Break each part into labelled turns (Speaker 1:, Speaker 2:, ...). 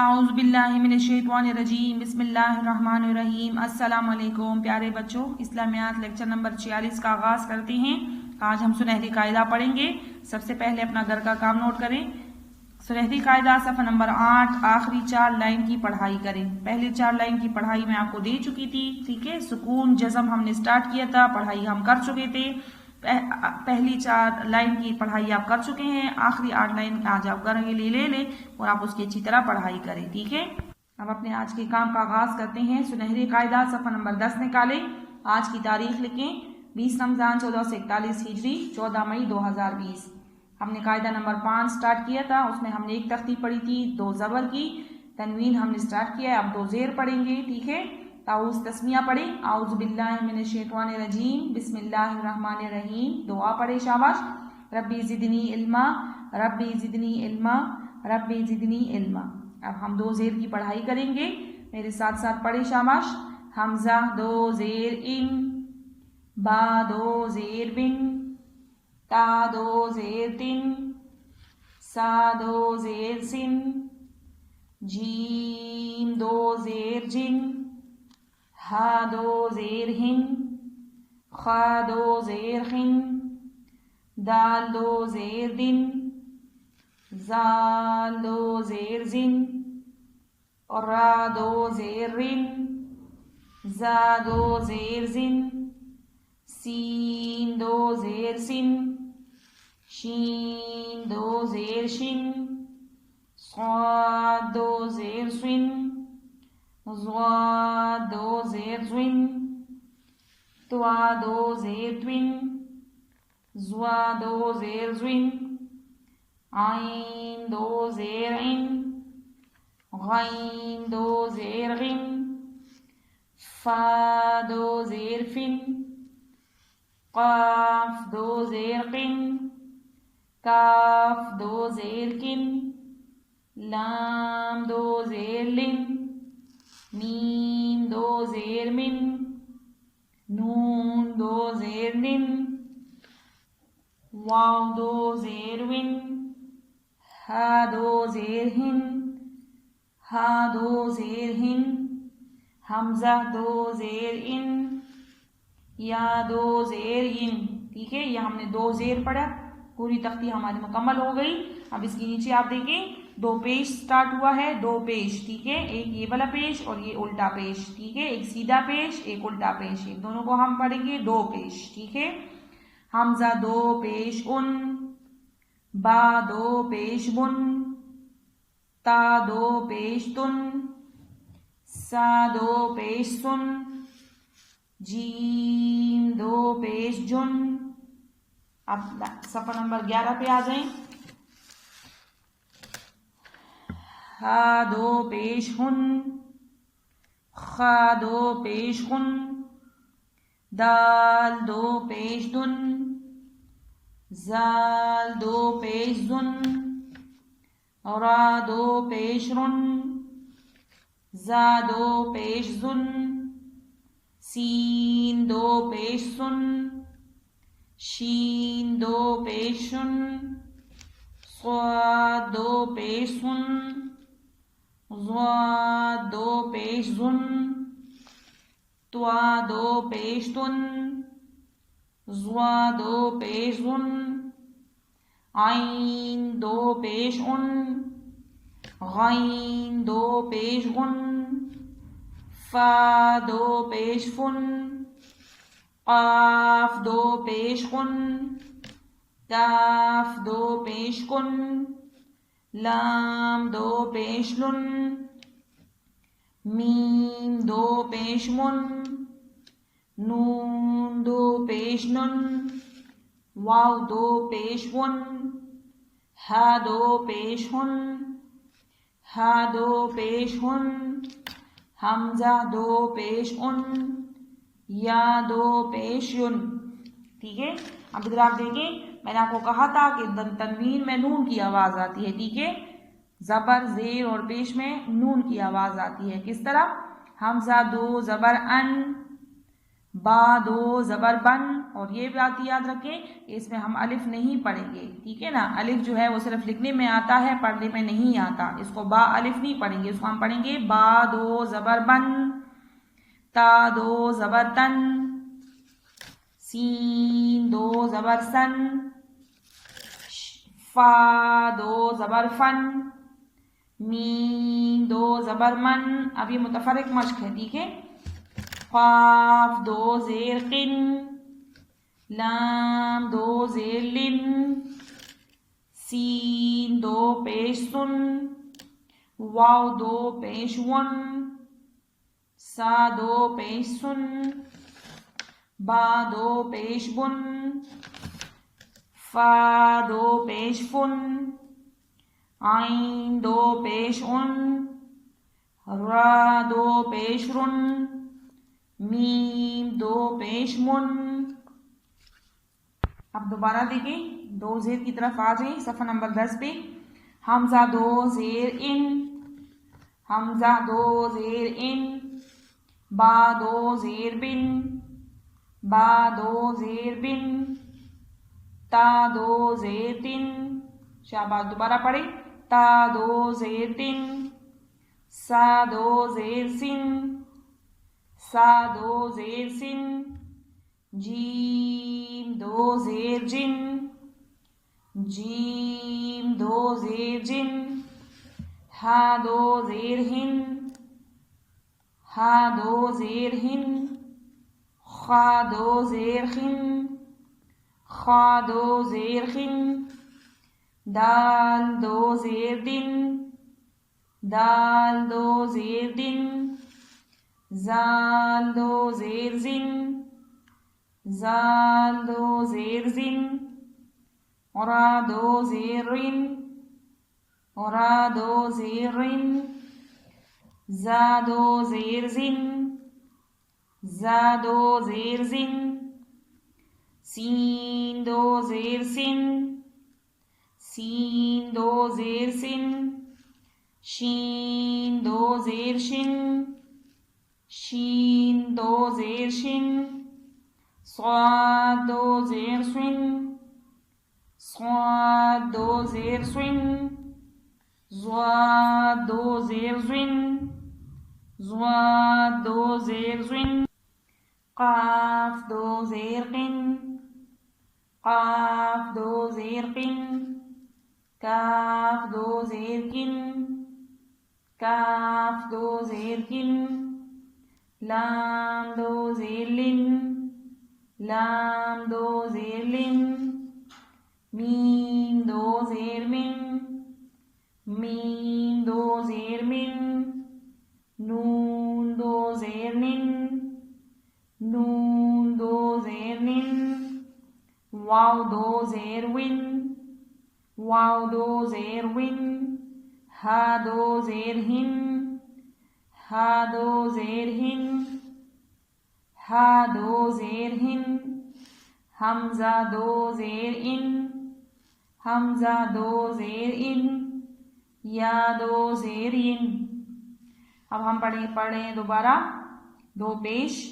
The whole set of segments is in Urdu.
Speaker 1: اعوذ باللہ من الشیطان الرجیم بسم اللہ الرحمن الرحیم۔ السلام علیکم پیارے بچوں، اسلامیات لیکچر نمبر 46 کا آغاز کرتے ہیں۔ آج ہم سنہری قاعدہ پڑھیں گے۔ سب سے پہلے اپنا گھر کا کام نوٹ کریں۔ سنہری قاعدہ صفحہ نمبر 8 آخری 4 لائن کی پڑھائی کریں۔ پہلے 4 لائن کی پڑھائی میں آپ کو دے چکی تھی، ٹھیک ہے۔ سکون جزم ہم نے سٹارٹ کیا تھا، پڑھائی ہم کر چکے تھے۔ پہلی 4 لائن کی پڑھائی آپ کر چکے ہیں، آخری 8 لائن آج آپ گھر کے لیے لے لیں اور آپ اس کی اچھی طرح پڑھائی کریں، ٹھیک ہے۔ اب اپنے آج کے کام کا آغاز کرتے ہیں۔ سنہری قاعدہ صفحہ نمبر 10 نکالیں۔ آج کی تاریخ لکھیں 20 رمضان 1441 ہجری 14 مئی 2020۔ ہم نے قاعدہ نمبر 5 سٹارٹ کیا تھا، اس میں ہم نے ایک ترتیب پڑھی تھی 2 زبر کی، تنوین ہم نے سٹارٹ کیا ہے، اب 2 زیر پڑھیں گے، ٹھیک ہے۔ تعوذ تسمیہ پڑھیں، اعوذ باللہ من الشیطان الرجیم بسم اللہ الرحمن الرحیم۔ دعا پڑھیں، شاباش۔ ربی زدنی علما، ربی زدنی علما، ربی زدنی علما۔ اب ہم 2 زیر کی پڑھائی کریں گے، میرے ساتھ ساتھ پڑھیں، شاباش۔ حمزہ 2 زیر ان، با 2 زیر بن، تا 2 زیر تن، سا 2 زیر سن، جیم 2 زیر جن، ہا 2 زیر ہن، خا 2 زیر خن، دال 2 زیر دن، زال 2 زیر زن، را 2 زیر رن، زا 2 زیر زن، سین 2 زیر سن، شین 2 زیر شن، صاد 2 زیر سن، ضاد 2 زیر زن، توا 2 زیر توین، زوا 2 زیر زوین، عین 2 زیر عین، غین 2 زیر غین، فا 2 زیر فن، قاف 2 زیر قن، کاف 2 زیر کن، لام 2 زیر لن، میم 2 زیر من، نون 2 زیر نن، واو 2 زیر ون، ہا 2 زیر ہن، ہا 2 زیر ہن، حمزہ 2 زیر ان، یا 2 زیر ین، ٹھیک ہے۔ یہ ہم نے 2 زیر پڑھا، پوری تختی ہماری مکمل ہو گئی۔ اب اس کے نیچے آپ دیکھیں 2 پیش سٹارٹ ہوا ہے، 2 پیش، ٹھیک ہے۔ ایک یہ والا پیش اور یہ الٹا پیش، ٹھیک ہے۔ ایک سیدھا پیش، ایک الٹا پیش، ایک دونوں کو ہم پڑھیں گے 2 پیش، ٹھیک ہے۔ حمزہ 2 پیش ان، با 2 پیش بن، تا 2 پیش تن، سا 2 پیش سن، جیم 2 پیش جن۔ اب صفحہ نمبر 11 پہ آ جائیں۔ ہا 2 پیش ہن، خا 2 پیش خن، دال 2 پیش دن، زال 2 پیش زن، را 2 پیش رن، زا 2 پیش زن، سین 2 پیش سن، شین 2 پیش شن، صاد 2 پیش سن، ضاد 2 پیش زن، توا 2 پیش تن، زوا 2 پیش زن، عین 2 پیش ان، غین 2 پیش غن، فا 2 پیش فن، قاف 2 پیش قن، کاف 2 پیش کن، لام 2 پیش لن، میم 2 پیش من، نون 2 پیش نن، واو 2 پیش ون، ہا 2 پیش ہن، ہا 2 پیش ہن، حمزہ 2 پیش ان، یا 2 پیش ین، ٹھیک ہے۔ اب ادھر آپ دیکھیں، میں نے آپ کو کہا تھا کہ تنوین میں نون کی آواز آتی ہے، ٹھیک ہے۔ زبر زیر اور پیش میں نون کی آواز آتی ہے، کس طرح؟ حمزہ 2 زبر ان، با دو زبر بن، اور یہ بات یاد رکھیں اس میں ہم الف نہیں پڑھیں گے، ٹھیک ہے نا، الف جو ہے وہ صرف لکھنے میں آتا ہے، پڑھنے میں نہیں آتا، اس کو با الف نہیں پڑھیں گے، اس کو ہم پڑھیں گے با دو زبر بن، تا دو زبر تن، سین دو زبر سن، فا دو زبر فن، میم دو زبر من۔ اب یہ متفرق مشق ہے، ٹھیک ہے، قاف دو زیر قن، لام دو زیر لن، سین دو پیش سن، واو دو پیش ون، سا دو پیش سن، با دو پیش بن، فا دو پیش فن، عین دو پیش ان، را دو پیش رن، میم دو پیش من۔ اب دوبارہ دیکھیں، دو زیر کی طرف آ جائیں، صفحہ نمبر 10 پہ، حمزہ دو زیر ان، حمزہ دو زیر ان، با دو زیر بن، با دو زیر بن، تا دو زیر تن، شاباش، دوبارہ پڑھیں، تا دو زیر تن، سا دو زیر سن، سا دو زیر سن، جیم دو زیر جن، جیم دو زیر جن، ہا دو زیر ہن، ہا دو زیر ہن، خا دو زیر خن، خا دو زیر خن، دال دو زیر دن، دال دو زیر دن، زال دو زیر زن، زال دو زیر زن، را دو زیر رن، را دو زیر رن، زا دو زیر زن، زا دو زیر زن، سین دو زیر سن، سین دو زیر سن، شین دو زیر شن، شین دو زیر شن، صاد دو زیر سن، صاد دو زیر سن، ضاد دو زیر زن، ضاد دو زیر زن، قاف دو زیر قن، قاف دو زیر قن، کاف دو زیر کن، کاف دو زیر کن، لام دو زیر لن، لام دو زیر لن، میم دو زیر من، میم دو زیر من، نون دو زیر نن، نون دو زیر نن، واو دو زیر ون، واو دو زیر ون، ہا دو زیر ہن، ہا دو زیر ہن، ہا دو زیر ہن، حمزہ دو زیر ان، حمزہ دو زیر ان، یا دو زیر ان۔ اب ہم پڑھیں دوبارہ، دو پیش،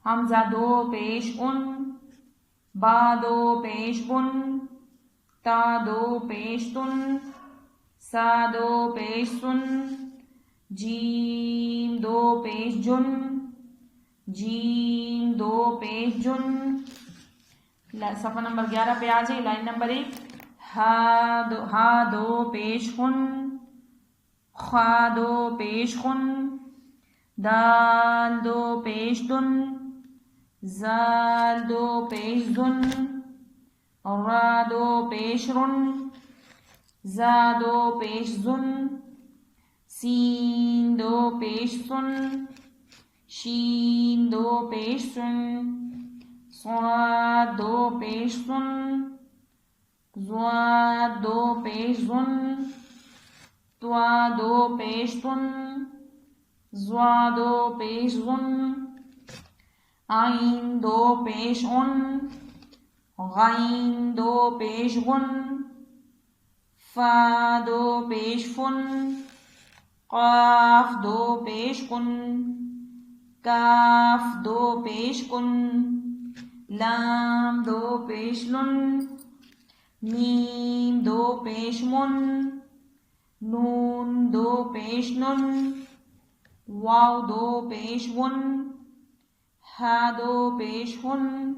Speaker 1: حمزہ دو پیش ان، با دو پیش بن، تا دو پیش تن، سا دو پیش سن، جیم دو پیش جن، جیم دو پیش جن۔ صفحہ نمبر 11 پہ آ جائے، لائن نمبر 1، ہا دو پیش خن، خا دو پیش خن، دال دو پیش دن، زال دو پیش دن، را دو پیش رن، زا دو پیش زن، سین دو پیش سن، شین دو پیش سن، صاد دو پیش سن، ضاد دو پیش زن، طوا دو پیش تن، ضا دو پیش زن، عین دو پیش ان، غین دو پیش غن، فا دو پیش فن، قاف دو پیش قن، کاف دو پیش کن، لام دو پیش لن، میم دو پیش من، نون دو پیش نن، واو دو پیش ون، ہا دو پیش ہن،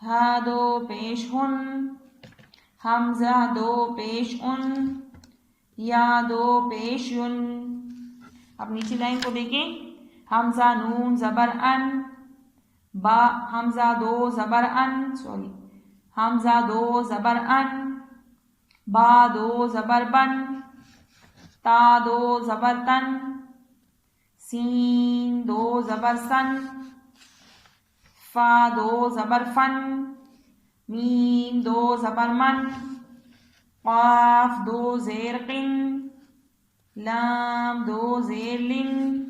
Speaker 1: ہا دو پیش ہن، حمزہ دو پیش ان، یا دو پیش یون۔ اب نیچے لائن کو دیکھیں، حمزہ نون زبر ان، با حمزہ دو زبر ان، حمزہ دو زبر ان، با دو زبر بن، تا دو زبر تن، سین دو زبر سن، فا دو زبر فن، میم دو زبر من، قاف دو زیر قن، لام دو زیر لن،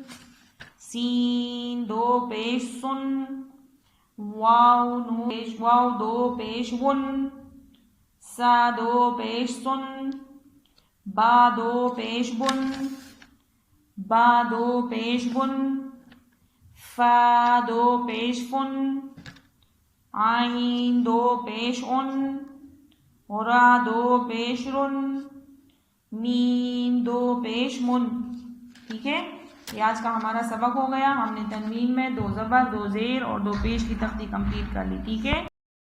Speaker 1: سین دو پیش سن، واو دو پیش ون، سا دو پیش سن، با دو پیش بن، با دو پیش بن، فا دو پیش فن، عین دو پیش ان، را دو پیش رن، میم دو پیش من۔ ٹھیک ہے، یہ آج کا ہمارا سبق ہو گیا۔ ہم نے تنوین میں 2 زبر 2 زیر اور 2 پیش کی تختی کمپلیٹ کر لی۔ ٹھیک ہے۔